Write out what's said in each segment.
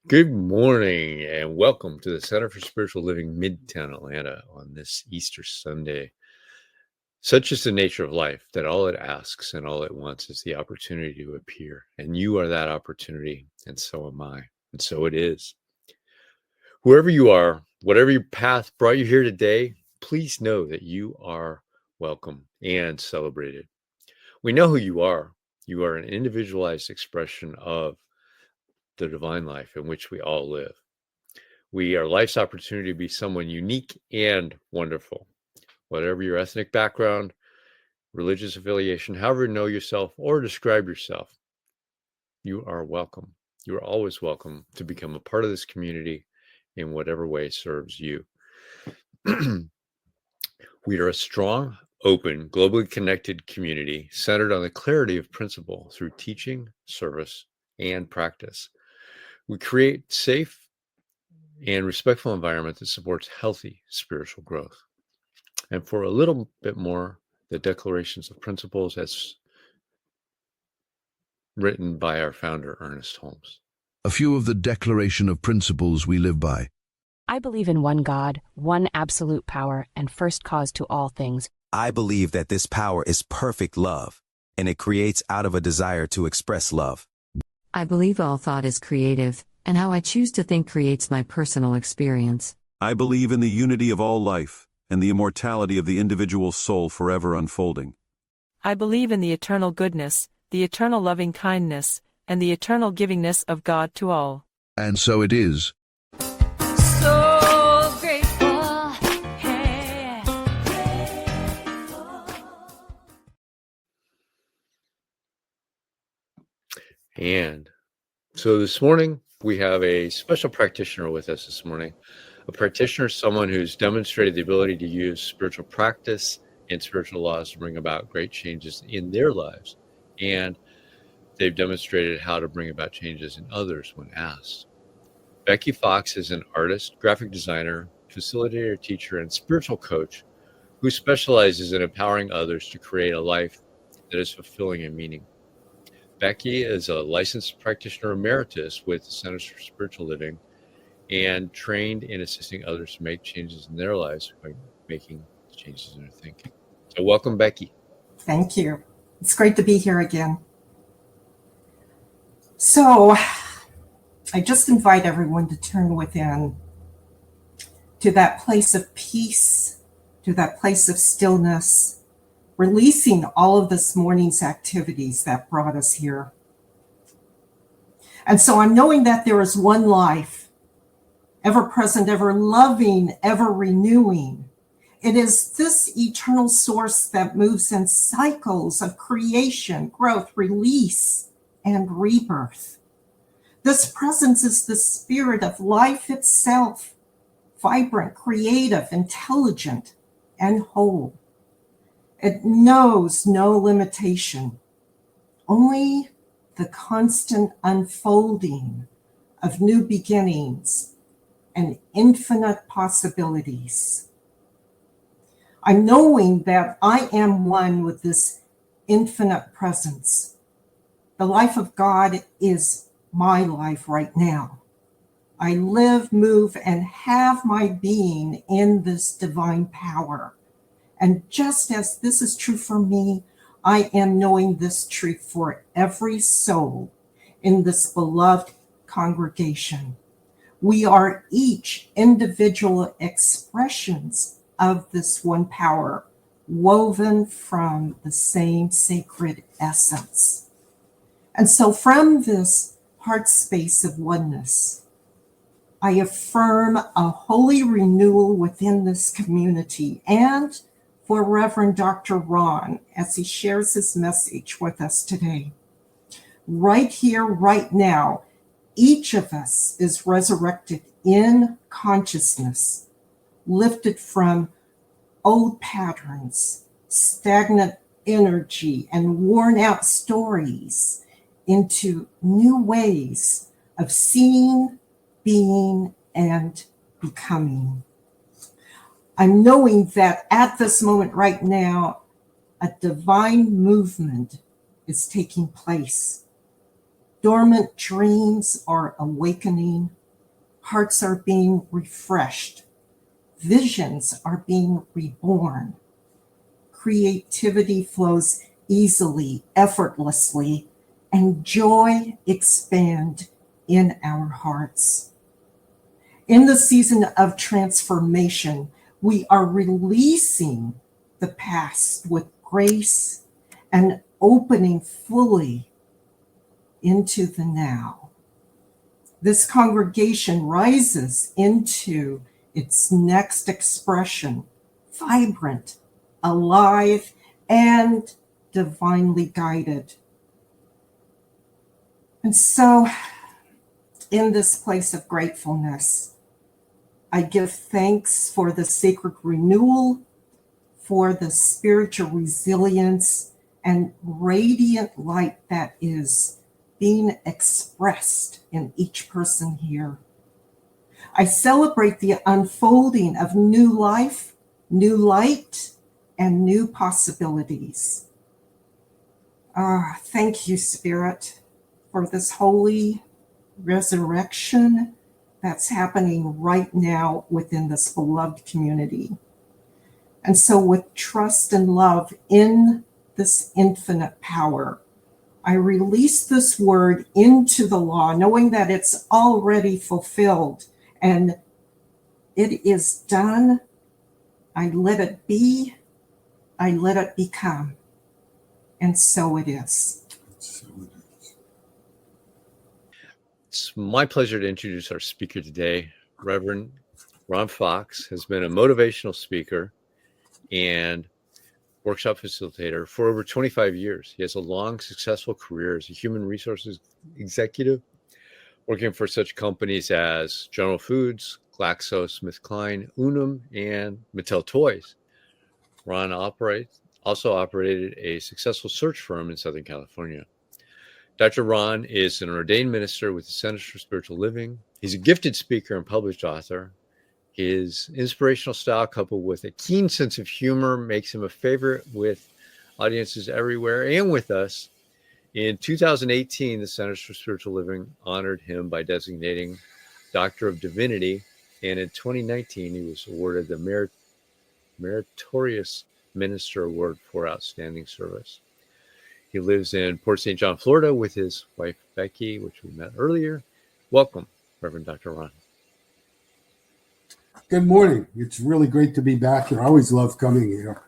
Good morning and welcome to the Center for Spiritual Living, Midtown Atlanta, on this Easter Sunday. Such is the nature of life that all it asks and all it wants is the opportunity to appear. And you are that opportunity, and so am I. And so it is. Whoever you are, whatever your path brought you here today, please know that you are welcome and celebrated. We know who you are. You are an individualized expression of the divine life in which we all live. We are life's opportunity to be someone unique and wonderful. Whatever your ethnic background, religious affiliation, however you know yourself or describe yourself, you are welcome. You are always welcome to become a part of this community in whatever way serves you. We are a strong, open, globally connected community centered on the clarity of principle through teaching, service, and practice. We create safe and respectful environment that supports healthy spiritual growth. And for a little bit more, the declarations of principles as written by our founder, Ernest Holmes. A few of the declaration of principles we live by. I believe in one God, one absolute power, and first cause to all things. I believe that this power is perfect love, and it creates out of a desire to express love. I believe all thought is creative, and how I choose to think creates my personal experience. I believe in the unity of all life, and the immortality of the individual soul forever unfolding. I believe in the eternal goodness, the eternal loving kindness, and the eternal givingness of God to all. And so it is. So grateful, And so this morning, we have a special practitioner with us this morning. A practitioner is someone who's demonstrated the ability to use spiritual practice and spiritual laws to bring about great changes in their lives. And they've demonstrated how to bring about changes in others when asked. Becky Fox is an artist, graphic designer, facilitator, teacher, and spiritual coach who specializes in empowering others to create a life that is fulfilling and meaning. Becky is a licensed practitioner emeritus with the Centers for Spiritual Living and trained in assisting others to make changes in their lives by making changes in their thinking. So welcome, Becky. Thank you. It's great to be here again. So I just invite everyone to turn within to that place of peace, to that place of stillness, releasing all of this morning's activities that brought us here. And so I'm knowing that there is one life, ever present, ever loving, ever renewing. It is this eternal source that moves in cycles of creation, growth, release, and rebirth. This presence is the spirit of life itself, vibrant, creative, intelligent, and whole. It knows no limitation, only the constant unfolding of new beginnings and infinite possibilities. I'm knowing that I am one with this infinite presence. The life of God is my life right now. I live, move, and have my being in this divine power. And just as this is true for me, I am knowing this truth for every soul in this beloved congregation. We are each individual expressions of this one power, woven from the same sacred essence. And so from this heart space of oneness, I affirm a holy renewal within this community and for Reverend Dr. Ron as he shares his message with us today. Right here, right now, each of us is resurrected in consciousness, lifted from old patterns, stagnant energy, and worn out stories into new ways of seeing, being, and becoming. I'm knowing that at this moment right now, a divine movement is taking place. Dormant dreams are awakening. Hearts are being refreshed. Visions are being reborn. Creativity flows easily, effortlessly, and joy expand in our hearts. In the season of transformation, we are releasing the past with grace and opening fully into the now. This congregation rises into its next expression, vibrant, alive, and divinely guided. And so, in this place of gratefulness, I give thanks for the sacred renewal, for the spiritual resilience and radiant light that is being expressed in each person here. I celebrate the unfolding of new life, new light, and new possibilities. Thank you, Spirit, for this holy resurrection that's happening right now within this beloved community. And so with trust and love in this infinite power, I release this word into the law, knowing that it's already fulfilled and it is done. I let it be. I let it become. And so it is. It's my pleasure to introduce our speaker today. Reverend Ron Fox has been a motivational speaker and workshop facilitator for over 25 years. He has a long, successful career as a human resources executive, working for such companies as General Foods, GlaxoSmithKline, Unum, and Mattel Toys. Ron also operated a successful search firm in Southern California. Dr. Ron is an ordained minister with the Centers for Spiritual Living. He's a gifted speaker and published author. His inspirational style, coupled with a keen sense of humor, makes him a favorite with audiences everywhere and with us. In 2018, the Centers for Spiritual Living honored him by designating Doctor of Divinity, and in 2019, he was awarded the Meritorious Minister Award for Outstanding Service. He lives in Port St. John, Florida, with his wife, Becky, which we met earlier. Welcome, Reverend Dr. Ron. Good morning. It's really great to be back here. I always love coming here.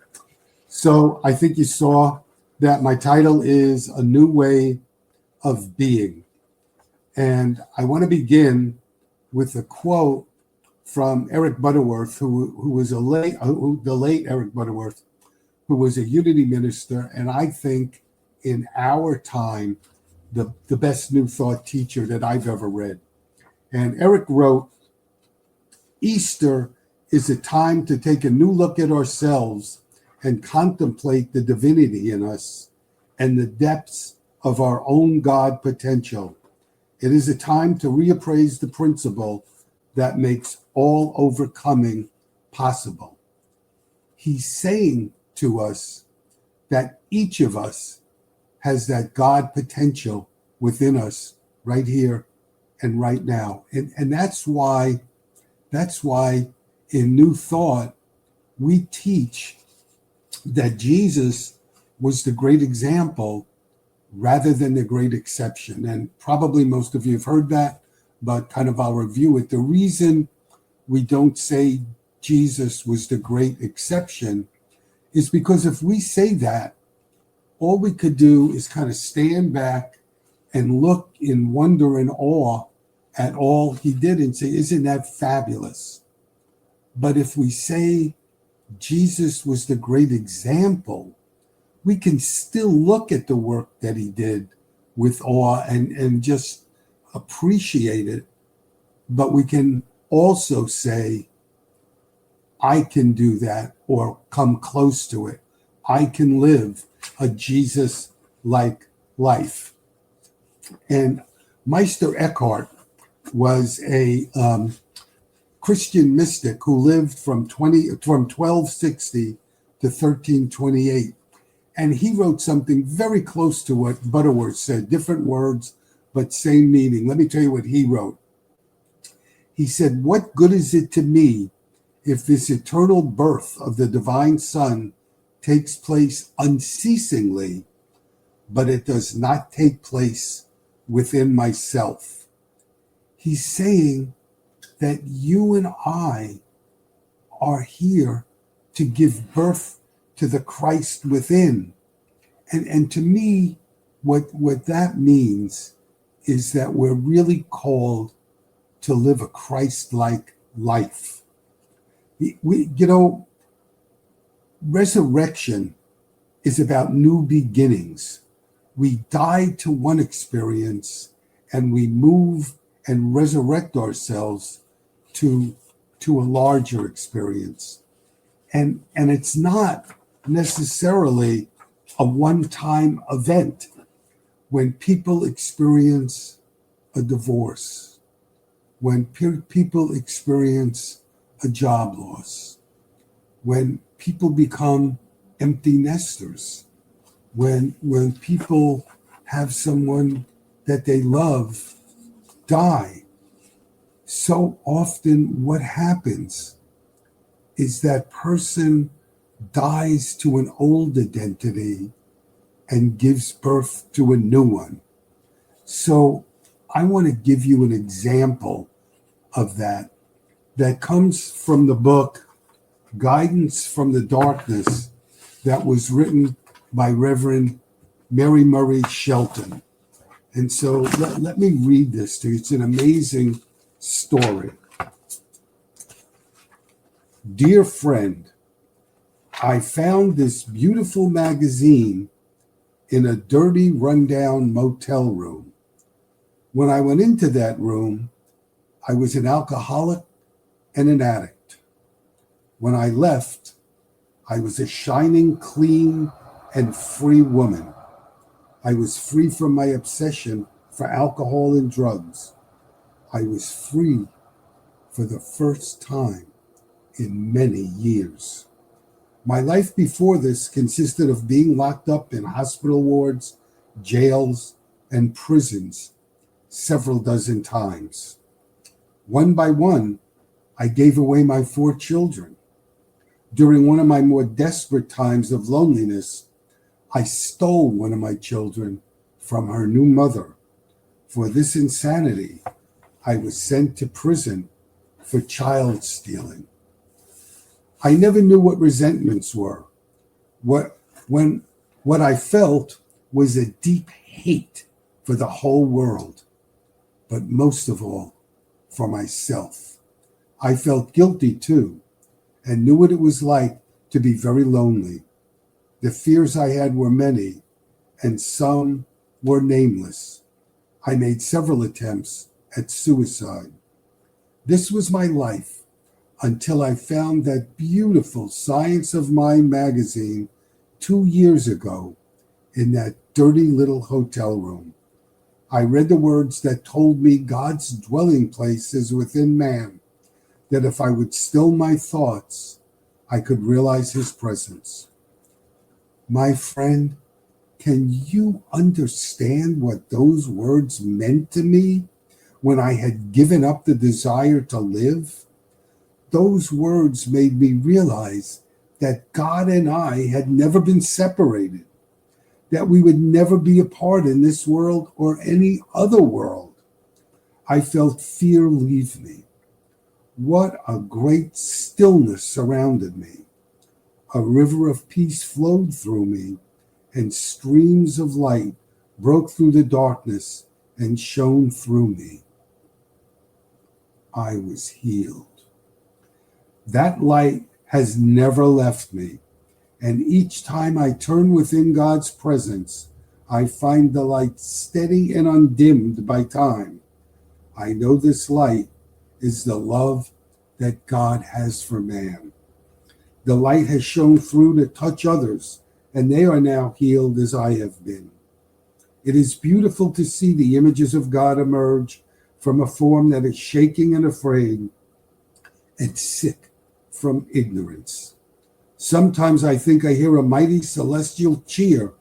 So I think you saw that my title is A New Way of Being. And I want to begin with a quote from Eric Butterworth, who was the late Eric Butterworth, who was a unity minister, and I think in our time, the best New Thought teacher that I've ever read. And Eric wrote, Easter is a time to take a new look at ourselves and contemplate the divinity in us and the depths of our own God potential. It is a time to reappraise the principle that makes all overcoming possible. He's saying to us that each of us has that God potential within us right here and right now. And that's why in New Thought, we teach that Jesus was the great example rather than the great exception. And probably most of you have heard that, but kind of I'll review it. The reason we don't say Jesus was the great exception is because if we say that, all we could do is kind of stand back and look in wonder and awe at all he did and say, isn't that fabulous? But if we say Jesus was the great example, we can still look at the work that he did with awe and just appreciate it. But we can also say, I can do that or come close to it. I can live a Jesus-like life. And Meister Eckhart was a Christian mystic who lived from 1260 to 1328. And he wrote something very close to what Butterworth said, different words, but same meaning. Let me tell you what he wrote. He said, "What good is it to me if this eternal birth of the divine Son takes place unceasingly, but it does not take place within myself?" He's saying that you and I are here to give birth to the Christ within. And to me, what that means is that we're really called to live a Christ-like life. Resurrection is about new beginnings. We die to one experience and we move and resurrect ourselves to a larger experience. And it's not necessarily a one-time event. When people experience a divorce, when people experience a job loss, when people become empty nesters, when people have someone that they love die, so often what happens is that person dies to an old identity and gives birth to a new one. So I want to give you an example of that comes from the book Guidance from the Darkness that was written by Reverend Mary Murray Shelton. And so let me read this to you. It's an amazing story. Dear friend, I found this beautiful magazine in a dirty, rundown motel room. When I went into that room, I was an alcoholic and an addict. When I left, I was a shining, clean, and free woman. I was free from my obsession for alcohol and drugs. I was free for the first time in many years. My life before this consisted of being locked up in hospital wards, jails, and prisons several dozen times. One by one, I gave away my 4 children. During one of my more desperate times of loneliness, I stole one of my children from her new mother. For this insanity, I was sent to prison for child stealing. I never knew what resentments were. What I felt was a deep hate for the whole world, but most of all, for myself. I felt guilty too, and knew what it was like to be very lonely. The fears I had were many, and some were nameless. I made several attempts at suicide. This was my life until I found that beautiful Science of Mind magazine 2 years ago in that dirty little hotel room. I read the words that told me God's dwelling place is within man, that if I would still my thoughts, I could realize his presence. My friend, can you understand what those words meant to me when I had given up the desire to live? Those words made me realize that God and I had never been separated, that we would never be apart in this world or any other world. I felt fear leave me. What a great stillness surrounded me. A river of peace flowed through me, and streams of light broke through the darkness and shone through me. I was healed. That light has never left me, and each time I turn within God's presence, I find the light steady and undimmed by time. I know this light is the love that God has for man. The light has shone through to touch others, and they are now healed as I have been. It is beautiful to see the images of God emerge from a form that is shaking and afraid and sick from ignorance. Sometimes I think I hear a mighty celestial cheer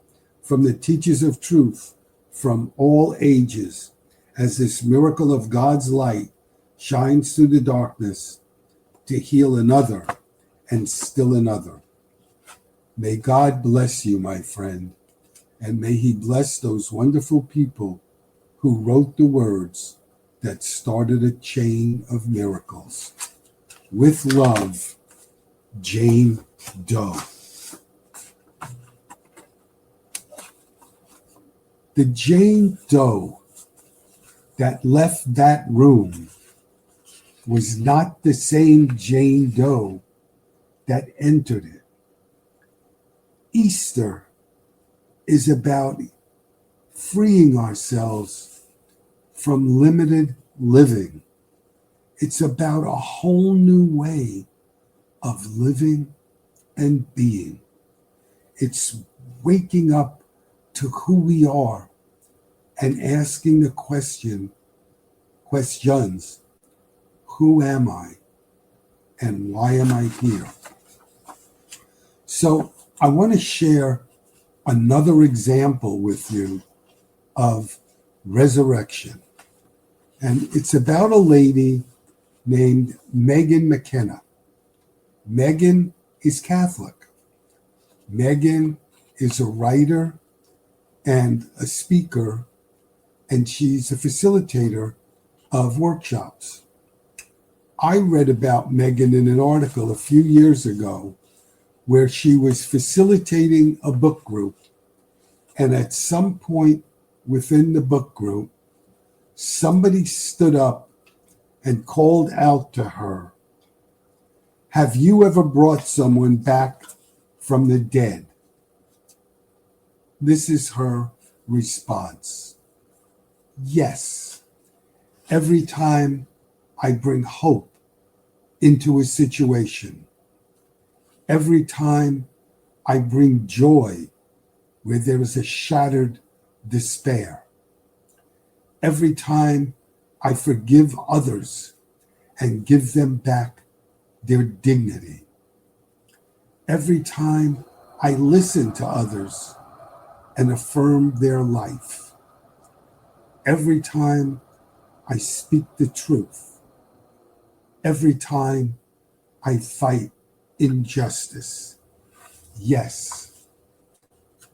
from the teachers of truth from all ages, as this miracle of God's light shines through the darkness to heal another and still another. May God bless you, my friend, and may he bless those wonderful people who wrote the words that started a chain of miracles. With love, Jane Doe. The Jane Doe that left that room was not the same Jane Doe that entered it. Easter is about freeing ourselves from limited living. It's about a whole new way of living and being. It's waking up to who we are and asking the questions, who am I and why am I here? So I want to share another example with you of resurrection. And it's about a lady named Megan McKenna. Megan is Catholic. Megan is a writer and a speaker, and she's a facilitator of workshops. I read about Megan in an article a few years ago where she was facilitating a book group, and at some point within the book group, somebody stood up and called out to her, "Have you ever brought someone back from the dead?" This is her response. Yes. Every time I bring hope into a situation, every time I bring joy where there is a shattered despair, every time I forgive others and give them back their dignity, every time I listen to others and affirm their life, every time I speak the truth, every time I fight injustice, yes,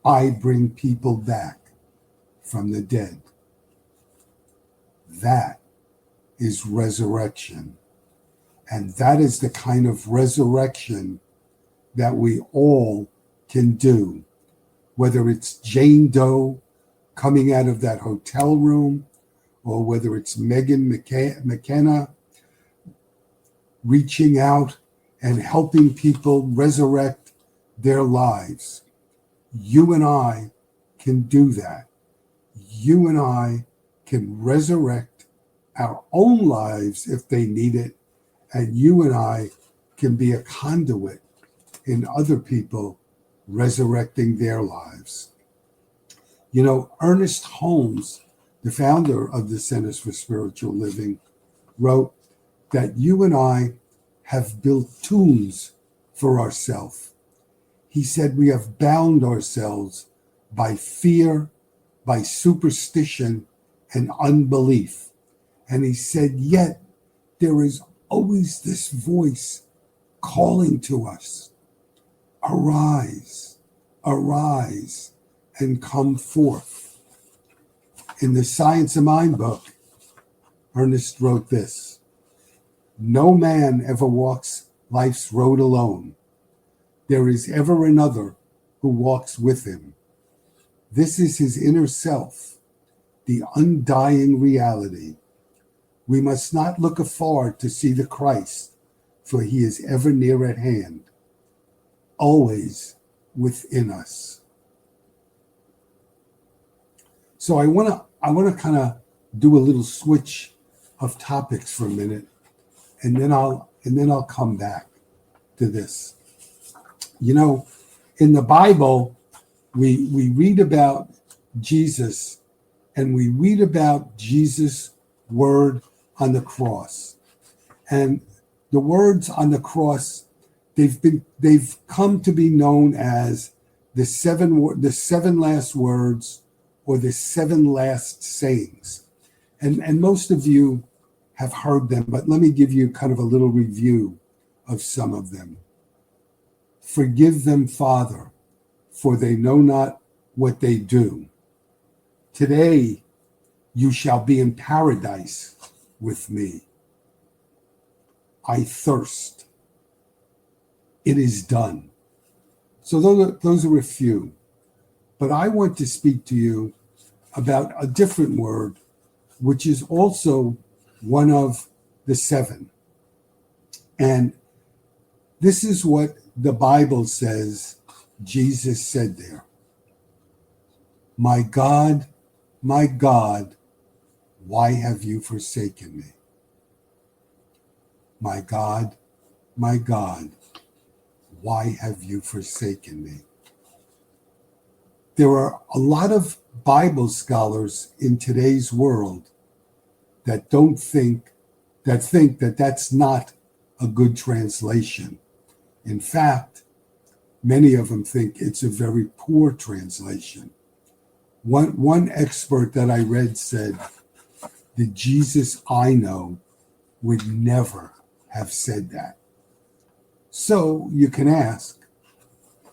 I bring people back from the dead. That is resurrection. And that is the kind of resurrection that we all can do. Whether it's Jane Doe coming out of that hotel room, or whether it's Megan McKenna reaching out and helping people resurrect their lives. You and I can do that. You and I can resurrect our own lives if they need it, and you and I can be a conduit in other people resurrecting their lives. You know, Ernest Holmes, the founder of the Centers for Spiritual Living, wrote that you and I have built tombs for ourselves. He said we have bound ourselves by fear, by superstition, and unbelief. And he said, yet there is always this voice calling to us, arise, arise, and come forth. In the Science of Mind book, Ernest wrote this: no man ever walks life's road alone. There is ever another who walks with him. This is his inner self, the undying reality. We must not look afar to see the Christ, for he is ever near at hand, always within us. So I want to kind of do a little switch of topics for a minute, and then I'll come back to this. You know, in the Bible, we read about Jesus, and we read about Jesus' word on the cross. And the words on the cross, they've come to be known as the seven last words, or the seven last sayings. And most of you have heard them, but let me give you kind of a little review of some of them. Forgive them, Father, for they know not what they do. Today you shall be in paradise with me. I thirst. It is done. So those are a few. But I want to speak to you about a different word, which is also one of the seven. And this is what the Bible says Jesus said there. My God, why have you forsaken me? My God, why have you forsaken me? There are a lot of Bible scholars in today's world that think that that's not a good translation. In fact, many of them think it's a very poor translation. One expert that I read said, the Jesus I know would never have said that. So you can ask,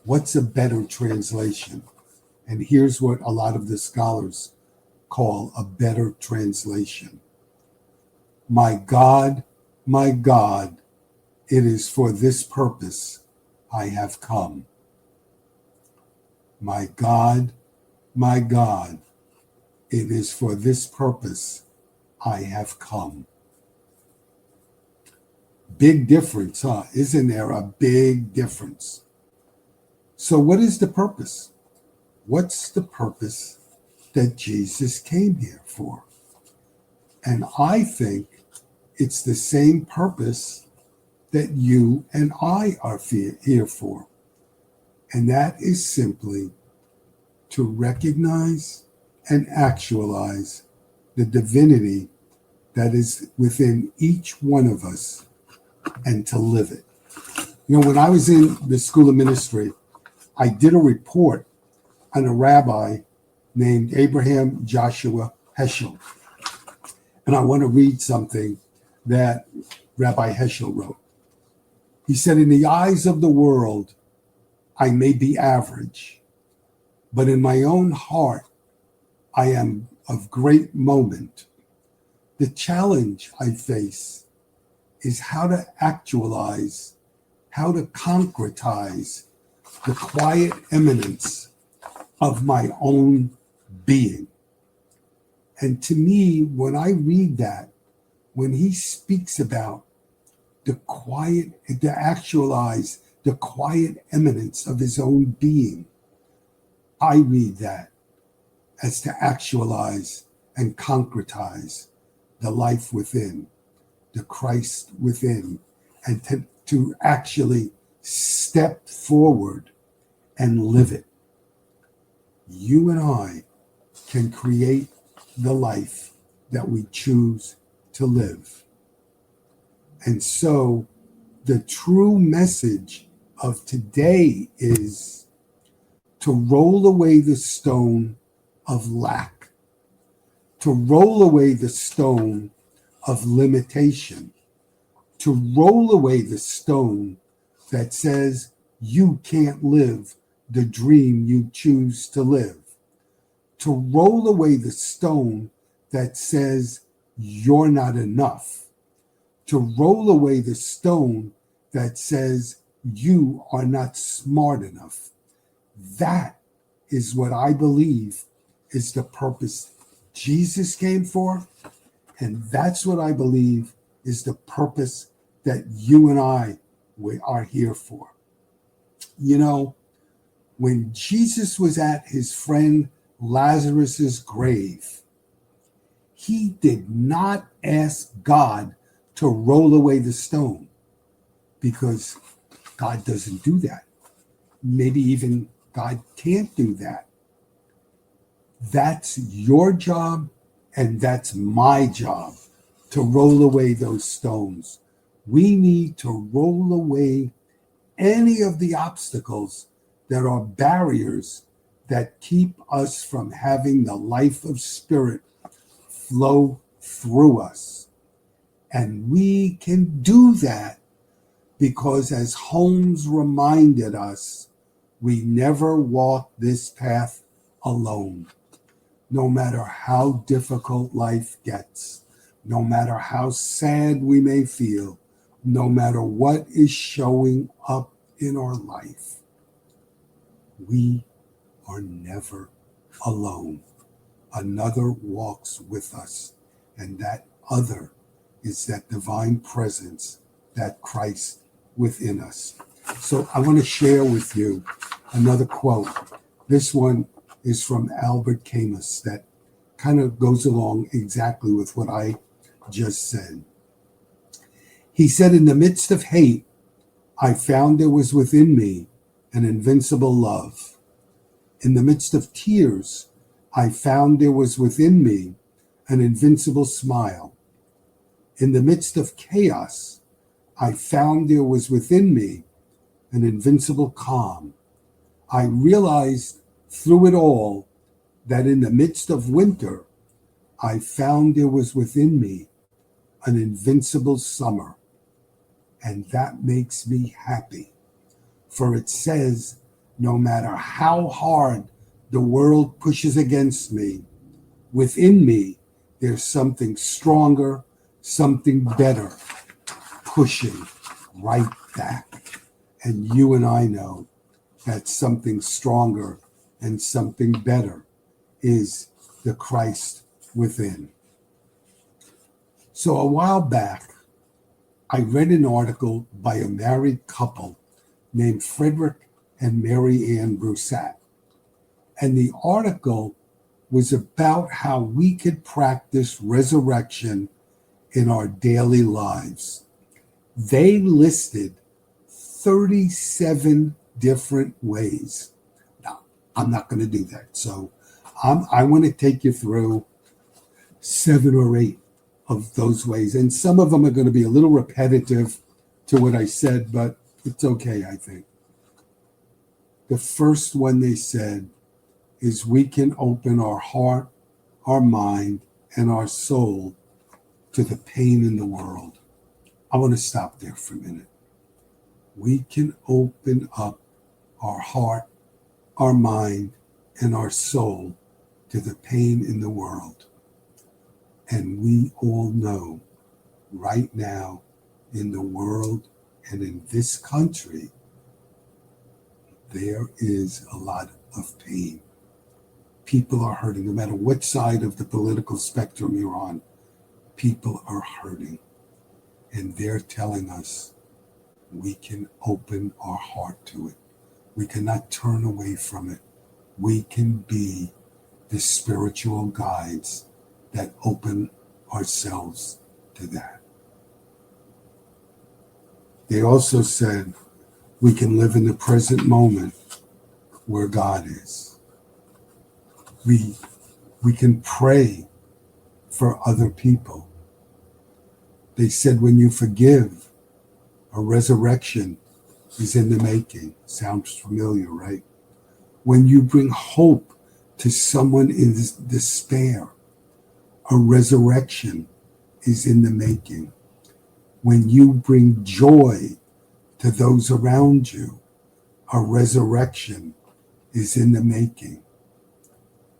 what's a better translation? And here's what a lot of the scholars call a better translation. My God, it is for this purpose I have come. My God, it is for this purpose I have come. Big difference, huh? Isn't there a big difference? So what is the purpose? What's the purpose that Jesus came here for? And I think it's the same purpose that you and I are here for. And that is simply to recognize and actualize the divinity that is within each one of us and to live it. You know, when I was in the School of Ministry, I did a report on a rabbi named Abraham Joshua Heschel. And I want to read something that Rabbi Heschel wrote. He said, in the eyes of the world, I may be average, but in my own heart, I am of great moment. The challenge I face is how to actualize, how to concretize the quiet eminence of my own being. And to me, when I read that, when he speaks about to actualize the quiet eminence of his own being, I read that as to actualize and concretize the life within, the Christ within, and to actually step forward and live it. You and I can create the life that we choose to live. And so the true message of today is to roll away the stone of lack, to roll away the stone of limitation, to roll away the stone that says you can't live the dream you choose to live, to roll away the stone that says you're not enough, to roll away the stone that says you are not smart enough. That is what I believe is the purpose Jesus came for. And that's what I believe is the purpose that you and I are here for. You know, when Jesus was at his friend Lazarus's grave, he did not ask God to roll away the stone, because God doesn't do that. Maybe even God can't do that. That's your job, and that's my job, to roll away those stones. We need to roll away any of the obstacles that are barriers that keep us from having the life of spirit flow through us. And we can do that because, as Holmes reminded us, we never walk this path alone. No matter how difficult life gets, no matter how sad we may feel, no matter what is showing up in our life, we are never alone. Another walks with us, and that other is that divine presence, that Christ within us. So I want to share with you another quote. This one is from Albert Camus that kind of goes along exactly with what I just said. He said, "In the midst of hate, I found there was within me an invincible love. In the midst of tears, I found there was within me an invincible smile. In the midst of chaos, I found there was within me an invincible calm. I realized through it all that in the midst of winter, I found there was within me an invincible summer. And that makes me happy. For it says, no matter how hard the world pushes against me, within me, there's something stronger, something better, pushing right back. And you and I know that something stronger and something better is the Christ within. So a while back, I read an article by a married couple named Frederick and Mary Ann Broussat. And the article was about how we could practice resurrection in our daily lives. They listed 37 different ways. Now, I'm not going to do that. So I want to take you through 7 or 8 of those ways. And some of them are going to be a little repetitive to what I said, but it's okay, I think. The first one they said is we can open our heart, our mind, and our soul to the pain in the world. I want to stop there for a minute. We can open up our heart, our mind, and our soul to the pain in the world. And we all know right now in the world and in this country, there is a lot of pain. People are hurting. No matter what side of the political spectrum you're on, people are hurting. And they're telling us we can open our heart to it. We cannot turn away from it. We can be the spiritual guides that open ourselves to that. They also said we can live in the present moment where God is. We can pray for other people. They said when you forgive, a resurrection is in the making. Sounds familiar, right? When you bring hope to someone in despair, a resurrection is in the making. When you bring joy to those around you, a resurrection is in the making.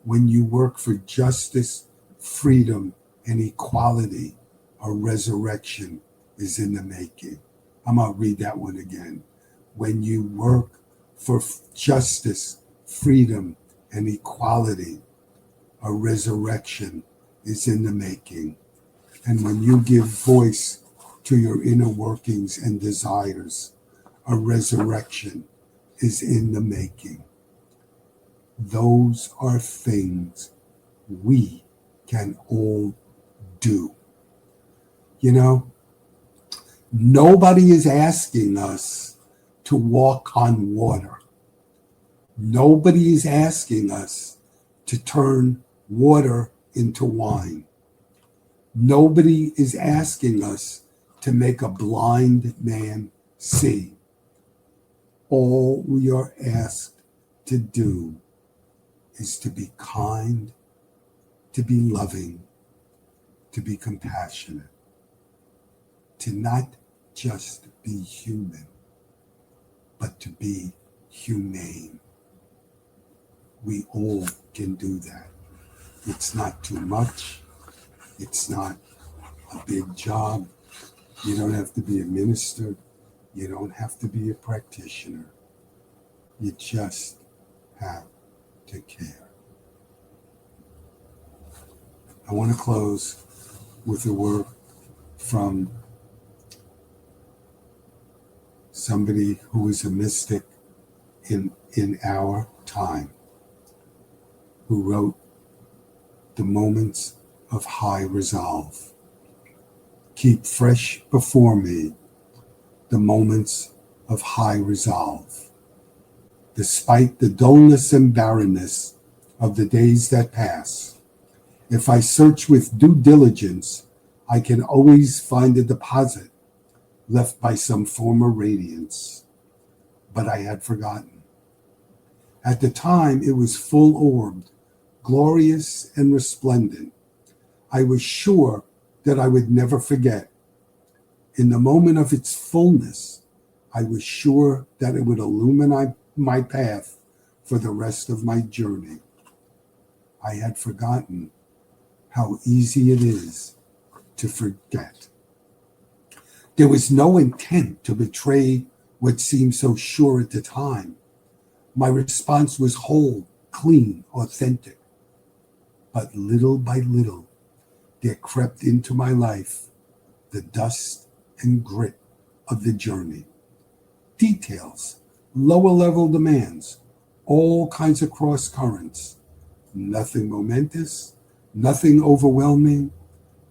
When you work for justice, freedom, and equality, a resurrection is in the making. I'm going to read that one again. When you work for justice, freedom, and equality, a resurrection is in the making. And when you give voice to your inner workings and desires, a resurrection is in the making. Those are things we can all do. You know, nobody is asking us to walk on water. Nobody is asking us to turn water into wine. Nobody is asking us to make a blind man see. All we are asked to do is to be kind, to be loving, to be compassionate, to not just be human, but to be humane. We all can do that. It's not too much. It's not a big job. You don't have to be a minister. You don't have to be a practitioner. You just have to care. I want to close with a word from somebody who is a mystic in our time, who wrote the moments of high resolve. Keep fresh before me the moments of high resolve. Despite the dullness and barrenness of the days that pass, if I search with due diligence, I can always find a deposit left by some former radiance. But I had forgotten. At the time, it was full-orbed, glorious and resplendent. I was sure that I would never forget. In the moment of its fullness, I was sure that it would illuminate my path for the rest of my journey. I had forgotten how easy it is to forget. There was no intent to betray what seemed so sure at the time. My response was whole, clean, authentic. But little by little, there crept into my life the dust and grit of the journey. Details, lower level demands, all kinds of cross currents. Nothing momentous, nothing overwhelming,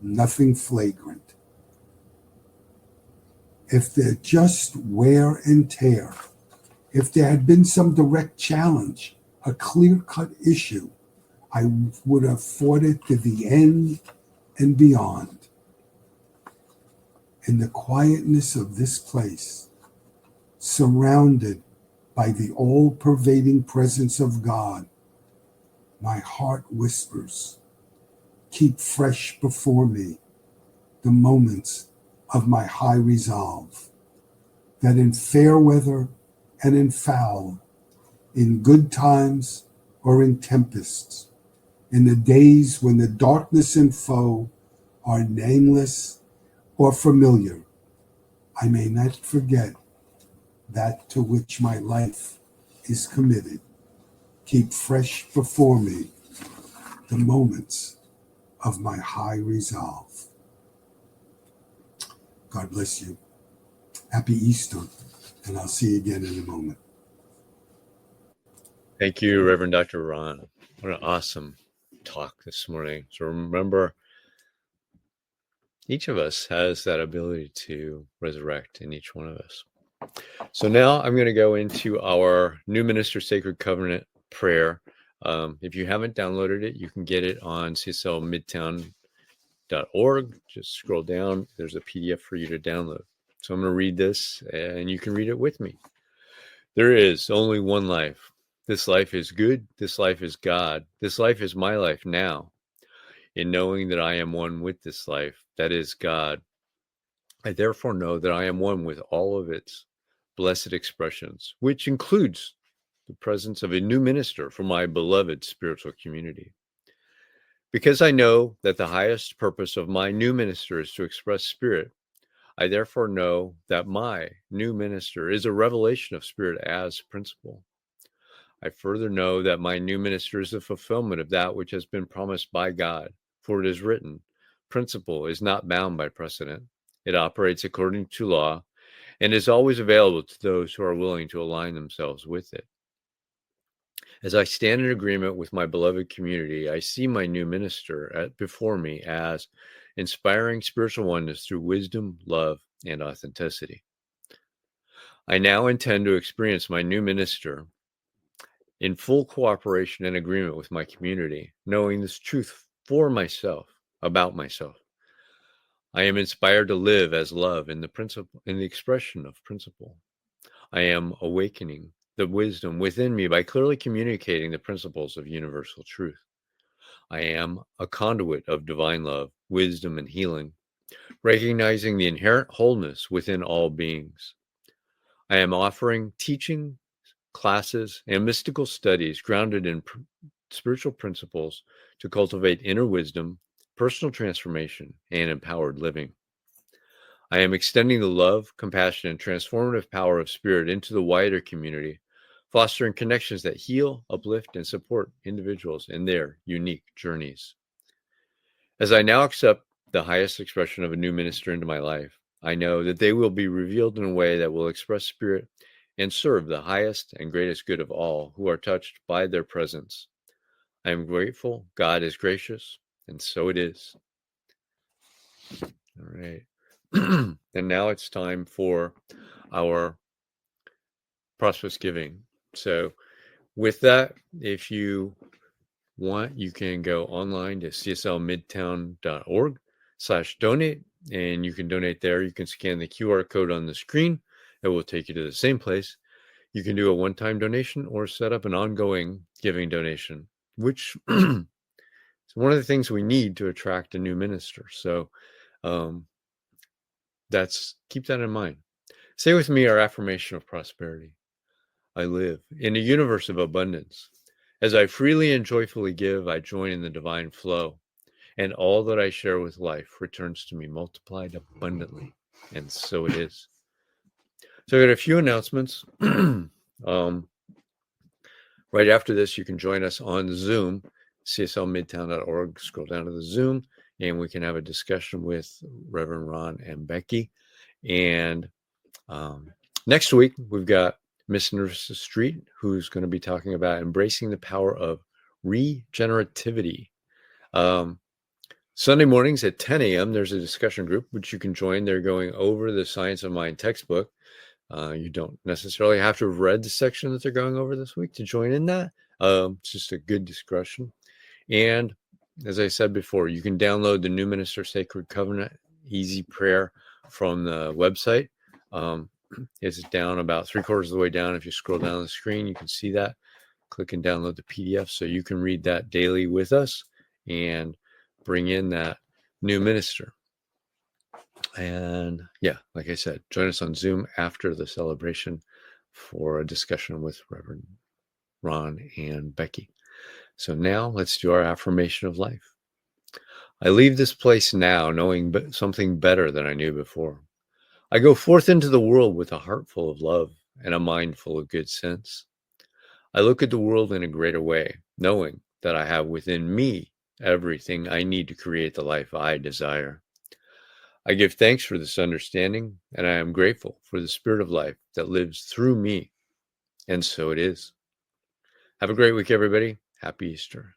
nothing flagrant. If there just wear and tear, if there had been some direct challenge, a clear-cut issue, I would have fought it to the end and beyond. In the quietness of this place, surrounded by the all-pervading presence of God, my heart whispers, keep fresh before me the moments of my high resolve, that in fair weather and in foul, in good times or in tempests, in the days when the darkness and foe are nameless or familiar, I may not forget that to which my life is committed. Keep fresh before me the moments of my high resolve. God bless you. Happy Easter, and I'll see you again in a moment. Thank you, Reverend Dr. Ron. What an awesome talk this morning. So remember, each of us has that ability to resurrect in each one of us. So now I'm going to go into our New Minister Sacred Covenant prayer. If you haven't downloaded it, you can get it on cslmidtown.org. Just scroll down. There's a PDF for you to download. So I'm going to read this, and you can read it with me. There is only one life. This life is good. This life is God. This life is my life now. In knowing that I am one with this life, that is God, I therefore know that I am one with all of its blessed expressions, which includes the presence of a new minister for my beloved spiritual community. Because I know that the highest purpose of my new minister is to express spirit, I therefore know that my new minister is a revelation of spirit as principle. I further know that my new minister is the fulfillment of that which has been promised by God, for it is written, principle is not bound by precedent. It operates according to law and is always available to those who are willing to align themselves with it. As I stand in agreement with my beloved community, I see my new minister before me as inspiring spiritual oneness through wisdom, love, and authenticity. I now intend to experience my new minister in full cooperation and agreement with my community, knowing this truth for myself, about myself. I am inspired to live as love in the expression of principle. I am awakening the wisdom within me by clearly communicating the principles of universal truth. I am a conduit of divine love, wisdom, and healing, recognizing the inherent wholeness within all beings. I am offering teaching, classes, and mystical studies grounded in spiritual principles to cultivate inner wisdom, personal transformation, and empowered living. I am extending the love, compassion, and transformative power of spirit into the wider community, fostering connections that heal, uplift, and support individuals in their unique journeys. As I now accept the highest expression of a new minister into my life, I know that they will be revealed in a way that will express spirit and serve the highest and greatest good of all who are touched by their presence. I am grateful God is gracious, and so it is. All right. And now it's time for our prosperous giving. So with that, if you want, you can go online to cslmidtown.org/donate, and you can donate there. You can scan the QR code on the screen. It will take you to the same place. You can do a one-time donation or set up an ongoing giving donation, which is one of the things we need to attract a new minister. So keep that in mind. Say with me our affirmation of prosperity. I live in a universe of abundance. As I freely and joyfully give, I join in the divine flow, and all that I share with life returns to me multiplied abundantly. And so it is. So I got a few announcements. Right after this, you can join us on Zoom, cslmidtown.org. Scroll down to the Zoom, and we can have a discussion with Reverend Ron and Becky. And next week, we've got Miss Nerissa Street, who's going to be talking about embracing the power of regenerativity. Sunday mornings at 10 a.m., there's a discussion group, which you can join. They're going over the Science of Mind textbook. You don't necessarily have to have read the section that they're going over this week to join in that. It's just a good discussion. And as I said before, you can download the New Minister Sacred Covenant Easy Prayer from the website. It's down about 3/4 of the way down. If you scroll down the screen, you can see that. Click and download the PDF so you can read that daily with us and bring in that new minister. And yeah, like I said, join us on Zoom after the celebration for a discussion with Reverend Ron and Becky. So now let's do our affirmation of life. I leave this place now knowing something better than I knew before. I go forth into the world with a heart full of love and a mind full of good sense. I look at the world in a greater way, knowing that I have within me everything I need to create the life I desire. I give thanks for this understanding, and I am grateful for the spirit of life that lives through me. And so it is. Have a great week, everybody. Happy Easter.